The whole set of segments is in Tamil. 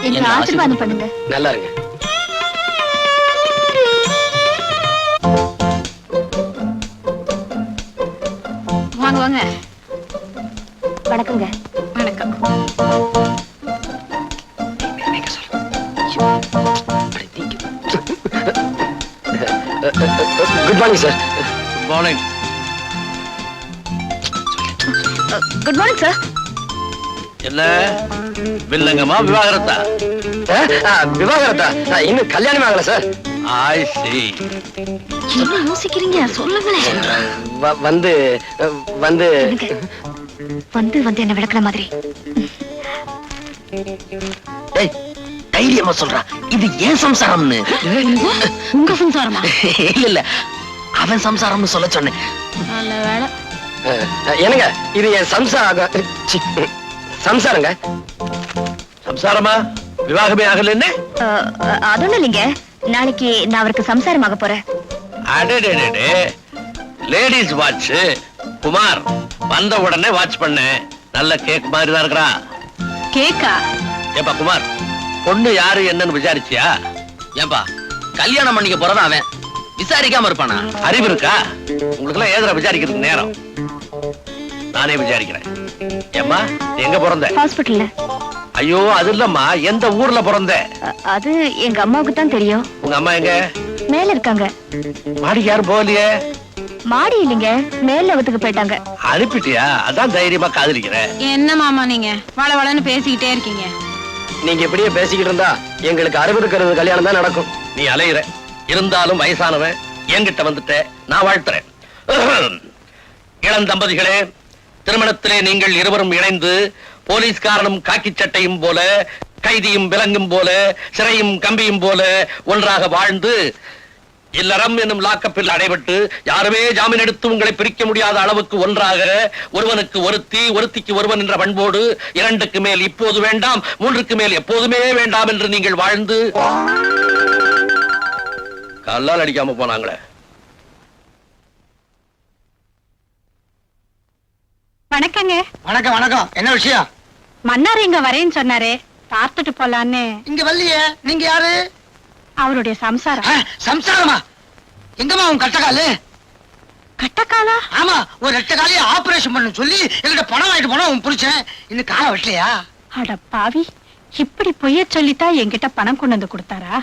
என்ன ஆசீர்வாதம் பண்ணுங்க. நல்லா இருங்க. வாங்க வாங்க. வணக்கங்க. வணக்கம். Good morning sir. Good morning. Good morning sir. என்ன வில்லங்கமா விவாகரத்தா? விவாகரத்தா? இன்னும் கல்யாணம் ஆகல சார். ஐ see. என்ன யோசிக்கிறீங்க? சொல்லுங்களேன். வந்து வந்து வந்து வந்து என்ன விளக்குற மாதிரி. தைரியமா சொல்றா, இது ஏன் சம்சாரம்னு. உங்க சம்சாரமா? இல்ல இல்ல, அவன் சம்சாரம்னு சொல்ல சொன்னேன். நல்ல வேலை. என்னங்க இது என் சம்சாரங்க. சம்சாரமா? விவாகமே ஆகல என்ன? அதொன்னும் இல்லைங்க, நாளைக்கு நான் அவருக்கு சம்சாரமாக போறேன். அடடே, லேடிஸ் வாட்ச். குமார் வந்த உடனே வாட்ச் பண்ண. நல்ல கேக் மாதிரி தான் இருக்கா. கேக்கா? ஏப்பா குமார், பொண்ணு யாரு என்னன்னு விசாரிச்சியா? ஏன்பா கல்யாணம் பண்ணிக்க போறதா அவன், விசாரிக்காம இருப்பானா? அறிவு இருக்கா உங்களுக்கு எல்லாம்? ஏதா விசாரிக்கிறதுக்கு நேரம்? நானே விசாரிக்கிறேன். ஏம்மா எங்க பிறந்த? ஹாஸ்பிட்டல்ல. ஐயோ அது இல்லம்மா, எந்த ஊர்ல பிறந்த? அது எங்க அம்மாவுக்கு தான் தெரியும். உங்க அம்மா எங்க? மேல இருக்காங்க. மாடிக்கு யாரும் போகலையே? மாடி இல்லைங்க, மேல அவத்துக்கு போயிட்டாங்க. அனுப்பிட்டியா? அதான் தைரியமா காதலிக்கிறேன். என்ன மாமா நீங்க வள வளன்னு பேசிக்கிட்டே இருக்கீங்க? நீங்க இப்படியே பேசிக்கிட்டு இருந்தா எங்களுக்கு 60 கல்யாணம் தான் நடக்கும். நீ அலையிற. இருந்தாலும் வயசானவன் என்கிட்ட வந்துட்ட, நான் வாழ்த்துறேன். இளம் தம்பதிகளே, திருமணத்திலே நீங்கள் இருவரும் இணைந்து போலீஸ்காரனும் காக்கி சட்டையும் போல, கைதியும் விலங்கும் போல, சிறையும் கம்பியும் போல ஒன்றாக வாழ்ந்து இல்லறம் என்னும் லாக்கப்பில் அடைபட்டு யாருமே ஜாமீன் எடுத்து உங்களை பிரிக்க முடியாத அளவுக்கு ஒன்றாக, ஒருவனுக்கு ஒருத்தி ஒருத்திக்கு ஒருவன் என்ற பண்போடு 2க்கு மேல் இப்போது வேண்டாம், 3க்கு மேல் எப்போதுமே வேண்டாம் என்று நீங்கள் வாழ்ந்து கல்லால் அடிக்காம போனாங்களே. வணக்கங்க. வணக்கம் வணக்கம். என்ன விஷயம்? மன்னார் இங்க வரேன்னு சொன்னாரே, பார்த்துட்டு போலான்னு. இங்க வரலையே. நீங்க யாரு? அவருடைய சம்சாரம். சம்சாரமா? எங்கம்மா உன் கட்டக்காலு? கட்டக்காலா? ஆமா, ஒரு 2 காலையை ஆபரேஷன் பண்ண சொல்லி என்கிட்ட பணம் வாங்கிட்டு போனா உன் புடிச்சேன். இன்னும் காலை வெட்டலையா? அட பாவி, இப்படி பொய்ய சொல்லித்தான் என்கிட்ட பணம் கொண்டு வந்து கொடுத்தாரா?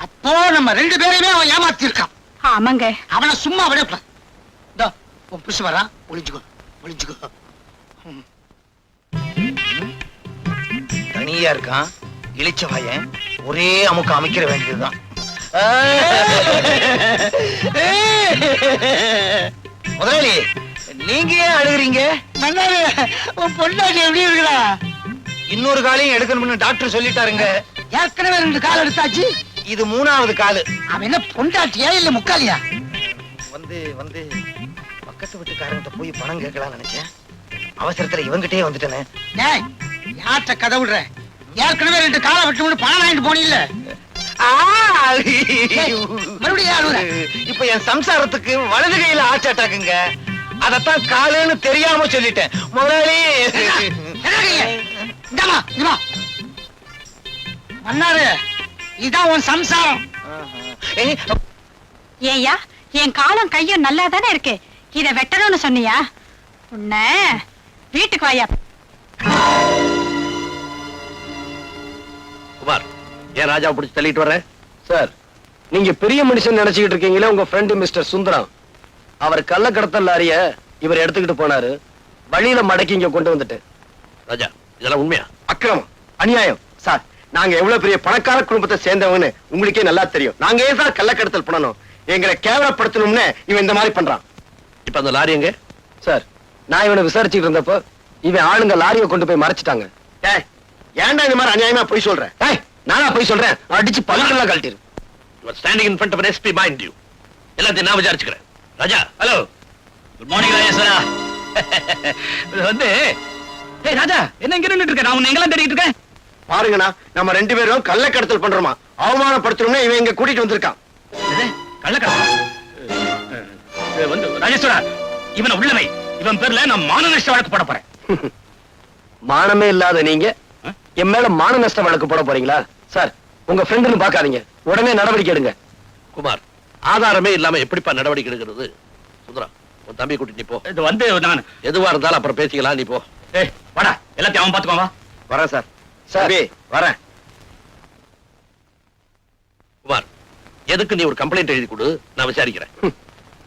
அப்போ நம்ம 2 பேரையுமே அவன் ஏமாத்தி இருக்கான். ஆமாங்க. அவனை சும்மா விடப்ப. இதோ உன் புருஷ வரான், ஒளிஞ்சுக்கோ ஒளிஞ்சுக்கோ. தனியா இருக்கான், இளிச்ச வாயன், ஒரே அமுக்க அமைக்கிற வேண்டியதுதான். முதலாளி, நீங்க ஏன் அழுகுறீங்க? மன்னாரு, உன் பொண்டாட்டி எப்படி இருக்கிறா? இன்னொரு காலையும் எடுக்கணும்னு டாக்டர் சொல்லிட்டாருங்க. ஏற்கனவே 2 கால் எடுத்தாச்சு, இது 3வது காலு. அவன் என்ன பொண்டாட்டியா இல்ல முக்காலியா? வந்து வந்து பக்கத்து வீட்டுக்காரங்கிட்ட போய் பணம் கேட்கலாம் நினைச்சேன். அவசரத்துல இவங்கிட்டே வந்துட்டேனே. யார்கிட்ட கதை விடுற? ஏற்கனவே 2 காலை வெட்டணும்னு பணம் வாங்கிட்டு போனீல்ல. இப்ப என் சம்சாரத்துக்கு வலது கையில ஆர்ட் அட்டாக்குங்க. அதத்தான் காலுன்னு தெரியாம சொல்லிட்டேன். முதலாளி மன்னாரு, இதான் உன் சம்சாரம். ஏயா, என் காலம் கையும் நல்லா தானே இருக்கு, இத வெட்டணும்னு சொன்னியா? உன்ன வீட்டுக்கு வாயா. குமார், ஏன் ராஜாவை பிடிச்சு தள்ளிட்டு வர்ற? சார், நீங்க பெரிய மனுஷன் நினைச்சுக்கிட்டு இருக்கீங்களே, உங்க ஃப்ரெண்டு மிஸ்டர் சுந்தரம் அவர் கள்ளக்கடத்தல் லாரிய இவர் எடுத்துக்கிட்டு போனாரு. வழியில மடக்கி இங்க கொண்டு வந்துட்டு. ராஜா, இதெல்லாம் உண்மையா? அக்கிரமம், அநியாயம். சார், நாங்க எவ்வளவு பெரிய பணக்கார குடும்பத்தை சேர்ந்தவங்கன்னு உங்களுக்கே நல்லா தெரியும். நாங்க ஏன் சார் கள்ளக்கடத்தல் பண்ணணும்? எங்களை கேவலப்படுத்தணும்னு இவன் இந்த மாதிரி பண்றான். இப்ப அந்த லாரி எங்க? சார், நான் இவனை விசாரிச்சுட்டு இருந்தப்போ இவன் ஆளுங்க லாரியை கொண்டு போய் மறைச்சிட்டாங்க. ஏன்டா இந்த மாதிரி அநியாயமா போய் சொல்றேன்? நானா போய் சொல்றேன்? அடிச்சு பல்லெல்லாம் கழட்டிரு. You are standing in front of an SP, mind you. எல்லாத்தையும் நான் விசாரிச்சுக்கிறேன். Raja, hello. Good morning Rajeswara. வந்து ராஜா, என்ன இங்க நின்னுட்டு இருக்க? நான் உன்னை எங்கெல்லாம் தேடிட்டு இருக்கேன். பாருங்கண்ணா, நம்ம 2 பேரும் கள்ளக்கடத்தல் பண்றோமா, அவமானப்படுத்தணும்னு இவன் இங்க கூட்டிட்டு வந்திருக்கான். கள்ளக்கடத்தல் வந்து ராஜேஸ்வரா, இவனை உள்ளவை. இவன் பேர்ல நான் மான நஷ்ட வழக்கு போட போறேன். மானமே இல்லாத நீங்க என் மேல மான நஷ்ட வழக்கு போட போறீங்களா? சார், உங்க ஃப்ரெண்டுன்னு பாக்காதீங்க, உடனே நடவடிக்கை எடுங்க. குமார், ஆதாரமே இல்லாம எப்படிப்பா நடவடிக்கை எடுக்கிறது? சுந்தரம், உன் தம்பி கூட்டி நீ போ. இது வந்து நான் எதுவா இருந்தாலும் அப்புறம் பேசிக்கலாம், நீ போ. ஏய் வாடா, எல்லாத்தையும் அவன் பாத்துக்கோங்க. வரேன் சார். சரி, வரேன். குமார், எதுக்கு நீ ஒரு கம்ப்ளைண்ட் எழுதி கொடு, நான் விசாரிக்கிறேன்.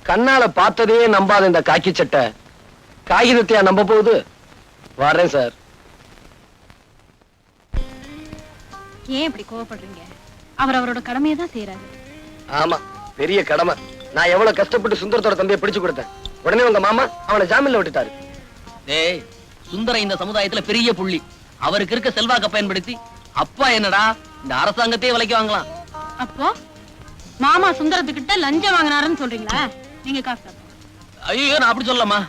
கண்ணால பார்த்ததே நம்பாத இந்த காக்கி சட்டை காகிதத்தையா நம்ப போகுது? வரேன் சார். ஏன் இப்படி கோவப்படுறீங்க? அவர் அவரோட கடமையை தான் செய்யறாரு. ஆமா, பெரிய கடமை. நான் எவ்வளவு கஷ்டப்பட்டு சுந்தரத்தோட தம்பியை பிடிச்சு கொடுத்தேன். உடனே உங்க மாமா அவனை ஜாமீன்ல விட்டுட்டாரு. டேய், சுந்தரம் இந்த சமுதாயத்துல பெரிய புள்ளி. அவருக்கு இருக்க செல்வாக்க பயன்படுத்தி அப்பா என்னடா இந்த அரசாங்கத்தையே விலைக்கு வாங்கலாம். அப்போ மாமா சுந்தரத்துக்கிட்ட லஞ்சம் வாங்கினாருன்னு சொல்றீங்களா? நீங்க காசு தரணும். ஐயோ, நான் அப்படி சொல்லலாமா?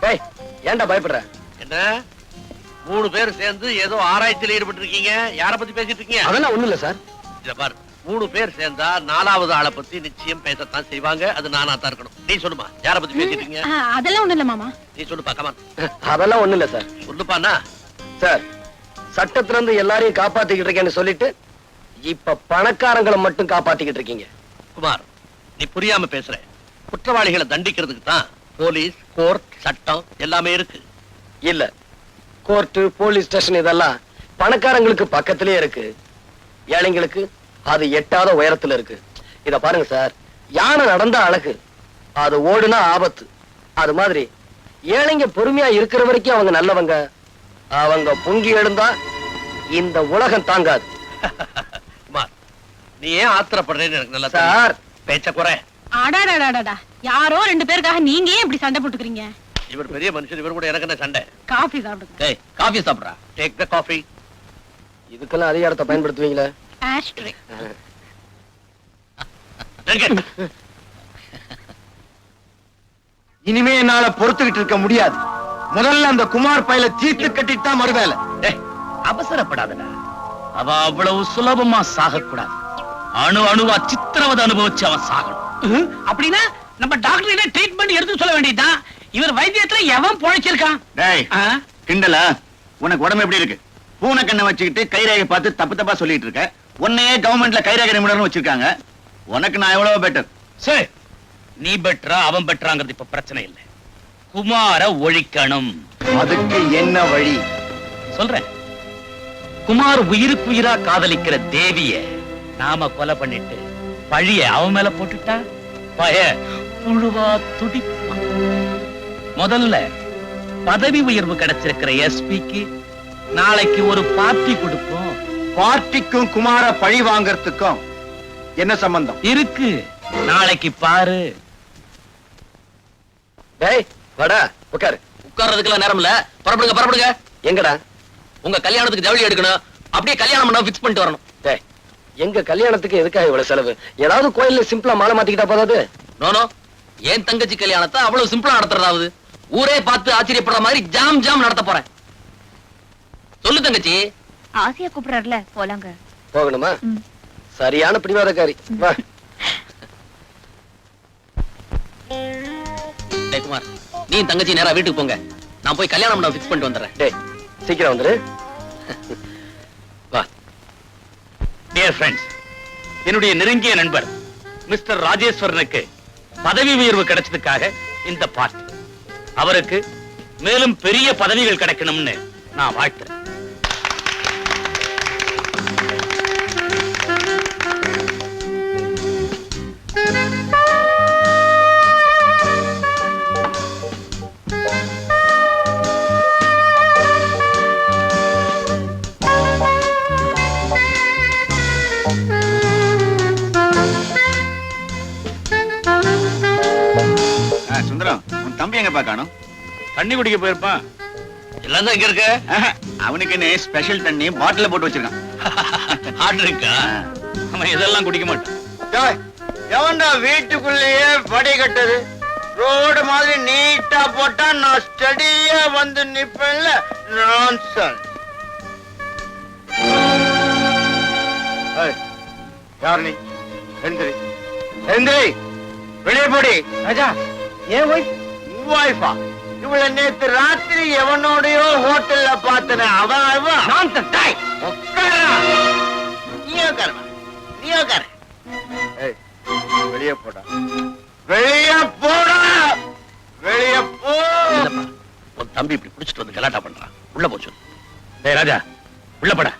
ஏய், ஏன்டா பயப்படுற? என்ன 3 பேர் சேர்ந்து ஏதோ ஆராய்ச்சியில் ஈடுபட்டு இருக்கீங்க? யார பத்தி பேசிட்டு இருக்கீங்க? அதெல்லாம் ஒண்ணு இல்ல சார். இத பாரு, 3 பேர் சேர்ந்தா 4வது ஆளை பத்தி நிச்சயம் பேசத்தான் செய்வாங்க. அது நானா தான் இருக்கணும். நீ சொல்லுமா, யார பத்தி பேசிட்டு இருக்கீங்க? அதெல்லாம் ஒண்ணு இல்ல மாமா. நீ சொல்லுப்பா, கமான். அதெல்லாம் ஒண்ணு இல்ல சார். சொல்லுப்பாண்ணா. சார், சட்டத்துல இருந்து எல்லாரையும் காப்பாத்திக்கிட்டு இருக்கேன்னு சொல்லிட்டு இப்ப பணக்காரங்களை மட்டும் காப்பாத்திக்கிட்டு இருக்கீங்க. குமார், நீ புரியாம பேசுற. குற்றவாளிகளை தண்டிக்கிறதுக்கு தான் போலீஸ், கோர்ட், சட்டம் எல்லாமே இருக்கு. இல்ல, கோர்ட், போலீஸ் ஸ்டேஷன் இதெல்லாம் பணக்காரங்களுக்கு பக்கத்திலே இருக்கு. ஏழைங்களுக்கு அது எட்டாத உயரத்துல இருக்கு. இத பாருங்க சார், யானை நடந்தா அழகு, அது ஓடுனா ஆபத்து. அது மாதிரி ஏழைங்க பொறுமையா இருக்கிற வரைக்கும் அவங்க நல்லவங்க. அவங்க பொங்கி எழுந்தா இந்த உலகம் தாங்காது. குமார், நீ ஏன் ஆத்திரப்படுறேன்னு எனக்கு நல்லா சார், பேச்ச குறை. அடாடாடாடா, யாரோ 2 பேருக்காக நீங்க ஏன் இப்படி சண்டை போட்டுக்கிறீங்க? இவர் பெரிய மனுஷன், இவர் கூட எனக்கு என்ன சண்டை? காபி சாப்பிடுங்க. டேய், காஃபி சாப்பிடுறா. Take the coffee. இதுக்கெல்லாம் அதிகாரத்தை பயன்படுத்துவீங்களா? ஆஷ்ட்ரே. இனிமே என்னால பொறுத்துக்கிட்டு இருக்க முடியாது. முதல்ல அந்த குமார் பையில தீர்த்து கட்டிட்டு தான் மறுவேலை. டேய், அவசரப்படாதடா. அவ அவ்வளவு சுலபமா சாகக்கூடாது. அணு அணுவா சித்திரவதை அனுபவிச்சு அவன் சாகணும். அப்படின்னா நம்ம டாக்டர் ட்ரீட்மெண்ட் எடுத்து சொல்ல வேண்டியதுதான். இவர் வைத்தியத்துல எவன் பொழைச்சிருக்கான்? டேய், கிண்டலா? உனக்கு உடம்பு எப்படி இருக்கு? பூனை கண்ணை வச்சுக்கிட்டு கைரேகை பார்த்து தப்பு தப்பா சொல்லிட்டு இருக்க. உன்னையே கவர்மெண்ட்ல கைரேகை நிபுணர்னு வச்சிருக்காங்க. உனக்கு நான் எவ்வளவு பெட்டர். சரி, நீ பெட்டரா அவன் பெட்டராங்கிறது இப்ப பிரச்சனை இல்லை. குமார ஒழிக்கணும். அதுக்கு என்ன வழி? சொல்றேன். குமார் உயிருக்கு உயிரா காதலிக்கிற தேவிய நாம கொலை பண்ணிட்டு பழிய அவன் மேல போட்டுட்டா பய புழுவா துடிப்பான். முதல்ல பதவி உயர்வு கிடைச்சிருக்கிற எஸ்பிக்கு நாளைக்கு ஒரு பார்ட்டி கொடுப்போம். பார்ட்டிக்கும் குமார பழி வாங்கறதுக்கும் என்ன சம்பந்தம் இருக்கு? நாளைக்கு பாரு. டேய், வாடா, உட்காரு. உட்கார்றதுக்கெல்லாம் நேரம் இல்ல. புறப்படுங்க, புறப்படுங்க. எங்கடா? உங்க கல்யாணத்துக்கு ஜவுளி எடுக்கணும். அப்படியே கல்யாணம் பண்ண ஃபிக்ஸ் பண்ணிட்டு வரணும். டேய், எங்க கல்யாணத்துக்கு எதுக்காக இவ்வளவு செலவு? ஏதாவது கோயில்ல சிம்பிளா மாலை மாத்திக்கிட்டா போதாது? நோனோ, என் தங்கச்சி கல்யாணத்தை அவ்வளவு சிம்பிளா நடத்துறதாவது ஊரே பார்த்து ஆச்சரியப்படுற மாதிரி ஜாம் ஜாம் நடத்த போறேன். சொல்லு தங்கச்சி. ஆசையா கூப்பிடுறாருல, போலாங்க. போகணுமா? ம். சரியான பிடிவாதக்காரி. வா. டேய் குமார், நீ தங்கச்சி நேரா வீட்டுக்கு போங்க. நான் போய் கல்யாணம் பண்ண ஃபிக்ஸ் பண்ணிட்டு வந்துடுறேன். டேய், சீக்கிரம் வந்துரு. வா. டியர் ஃப்ரெண்ட்ஸ், என்னுடைய நெருங்கிய நண்பர் மிஸ்டர் ராஜேஸ்வரனுக்கு பதவி உயர்வு கிடைச்சதுக்காக இந்த பார்ட்டி. அவருக்கு மேலும் பெரிய பதவிகள் கிடைக்கணும்னு நான் வாழ்த்துறேன். சுந்தரம், உன் தம்பி எங்க பாக்கணும்? தண்ணி குடிக்க போயிருப்பான். எல்லாம் தான் இங்க இருக்கு. அவனுக்கு என்ன ஸ்பெஷல் தண்ணி பாட்டில போட்டு வச்சிருக்கான். ஆர்டர் இருக்கா? அவன் இதெல்லாம் குடிக்க மாட்டான். எவன்டா வீட்டுக்குள்ளேயே படி கட்டது? ரோடு மாதிரி நீட்டா போட்டா நான் ஸ்டடியா வந்து நிப்பேன்ல. நான்சென்ஸ். யார் நீ? எந்திரி, எந்திரி, வெளியே போடி. ராஜா, ஏன் வைஃபா? இவள நேத்து ராத்திரி எவனோடயோ ஹோட்டல்ல பார்த்தன அவன் அவன் Nonsense, டேய். உட்காரா. நீயே உட்காருமா, நீயே உட்காரு. ஏய், வெளியே போடா, வெளியே போடா, வெளியே போ. இல்லப்பா, உன் தம்பி இப்படி புடிச்சிட்டு வந்து கலாட்டா பண்றான். உள்ள போ சொல்லு. டேய் ராஜா, உள்ள போடா.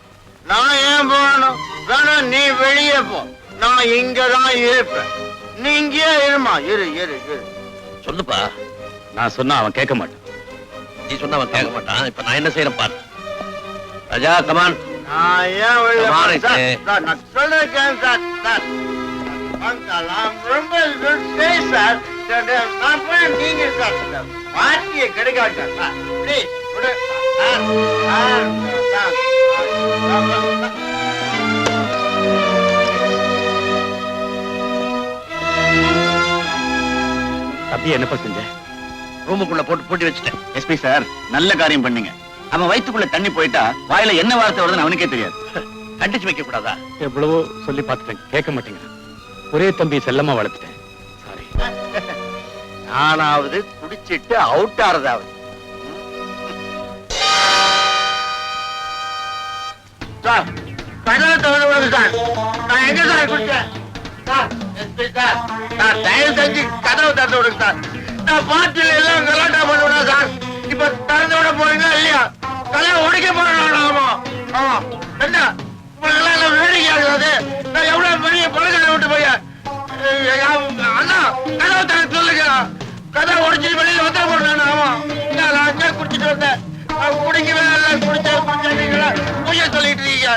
நான் ஏன் போகணும்? வேணாம், நீ வெளியே போ. நான் இங்கதான் இருப்பேன். நீ இங்கேயே இருமா, இரு இரு இரு. சொல்லுப்பா. நான் சொன்னா அவன் கேட்க மாட்டான். நீ சொன்னா அவன் கேட்க மாட்டான். இப்ப நான் என்ன செய்யறேன் பாரு. ராஜா, கமான். நான் ஏன் வெளியே Come on, போகணும்? Sir, Ike. சார், நான் சொல்லிருக்கேன் சார். சார், அங்கிள், I'm ரொம்ப good day, சார். சார், நான் போய் நீங்க சார் பார்ட்டியை கிடைக்காட்டா சார். Please, விடு. Sir, sir, sir, sir. தம்பி என்னப்பா செஞ்ச? ரூமுக்குள்ள போட்டு பூட்டி வச்சுட்டேன். எஸ்பி சார், நல்ல காரியம் பண்ணீங்க. அவன் வயித்துக்குள்ள தண்ணி போயிட்டா வாயில என்ன வார்த்தை வருதுன்னு அவனுக்கே தெரியாது. கண்டிச்சு வைக்க கூடாதா? எவ்வளவோ சொல்லி பார்த்துட்டேன், கேட்க மாட்டேங்கிறான். ஒரே தம்பி செல்லமா வளர்த்துட்டேன். சாரி. நானாவது குடிச்சிட்டு அவுட் ஆறதாவது. சார், கதவை திறந்து விடுங்க சார். நான் எங்க சார் குடிச்சேன்? சார், எஸ்பி சார், சார், தயவு செஞ்சு கதவை திறந்து விடுங்க சார். நான் பார்ட்டில எல்லாம் கலாட்டா பண்ணுவேன் சார். இப்ப திறந்து விட போறீங்களா இல்லையா? கதவை உடைக்க போறேன். ஆமா ஆமா. என்ன உங்களுக்கெல்லாம் என்ன வேடிக்கை ஆகுது? நான் எவ்வளவு பெரிய பழக்கத்தை விட்டு போய் அண்ணா கதவை திறக்க சொல்லுங்க. கதை உடைச்சிட்டு வெளியில வந்துட போறேன். ஆமா, நான் அங்கே குடிச்சிட்டு வந்தேன். குடிக்கவே இல்லை, குடிச்சா நீங்களா பொய்ய சொல்லிட்டு இருக்கீங்க.